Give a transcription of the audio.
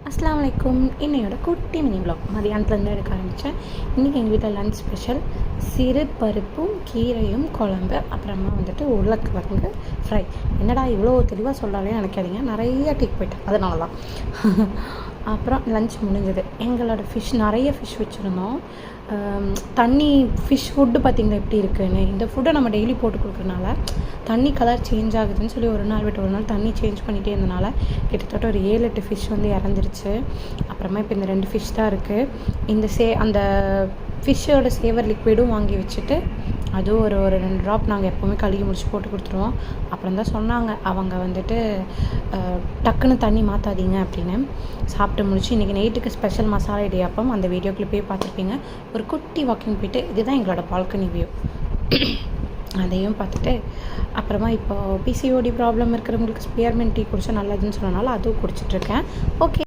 அஸ்ஸலாமு அலைக்கும். இன்னையோட குட்டி மினி வ்ளாக் மதியானத்துலேருந்து எடுக்க ஆரம்பித்தேன். இன்றைக்கி எங்கள் வீட்டில் லன்ச் ஸ்பெஷல் சிறு பருப்பும் கீரையும் குழம்பு, அப்புறமா உருளைக்கிழங்கு ஃப்ரை. என்னடா இவ்வளோ தெளிவாக சொல்லாலே நினைக்காதீங்க, நிறைய டீக் போயிட்டேன், அதனால தான். அப்புறம் லன்ச் முடிஞ்சது. எங்களோட ஃபிஷ் நிறைய ஃபிஷ் வச்சுருந்தோம். தண்ணி ஃபிஷ் ஃபுட்டு பார்த்திங்களா எப்படி இருக்குதுன்னு. இந்த ஃபுட்டை நம்ம டெய்லி போட்டு கொடுக்குறனால தண்ணி கலர் சேஞ்ச் ஆகுதுன்னு சொல்லி ஒரு நாள் விட்டு ஒரு நாள் தண்ணி சேஞ்ச் பண்ணிகிட்டே இருந்தனால கிட்டத்தட்ட ஒரு 7-8 ஃபிஷ் இறந்துருச்சு. அப்புறமா இப்போ இந்த 2 ஃபிஷ் தான் இருக்குது. அந்த ஃபிஷ்ஷோட சேவர் லிக்விடும் வாங்கி வச்சுட்டு அதுவும் ஒரு 2 ட்ராப் நாங்கள் எப்போவுமே கழுகி முடிச்சு போட்டு கொடுத்துருவோம். அப்புறம் தான் சொன்னாங்க அவங்க டக்குன்னு தண்ணி மாற்றாதீங்க அப்படின்னு. சாப்பிட்டு முடிச்சு இன்றைக்கி நைட்டுக்கு ஸ்பெஷல் மசாலா இடியாப்பம், அந்த வீடியோ கிளிப்பே பார்த்துருப்பீங்க. ஒரு குட்டி வாக்கிங் போயிட்டு இதுதான் எங்களோட பால்கனி வியூ, அதையும் பார்த்துட்டு அப்புறமா இப்போ பிசிஓடி ப்ராப்ளம் இருக்கிறவங்களுக்கு ஸ்பியர்மெண்ட் டீ குடித்தா நல்லதுன்னு சொன்னனால அதுவும் குடிச்சிட்ருக்கேன். ஓகே.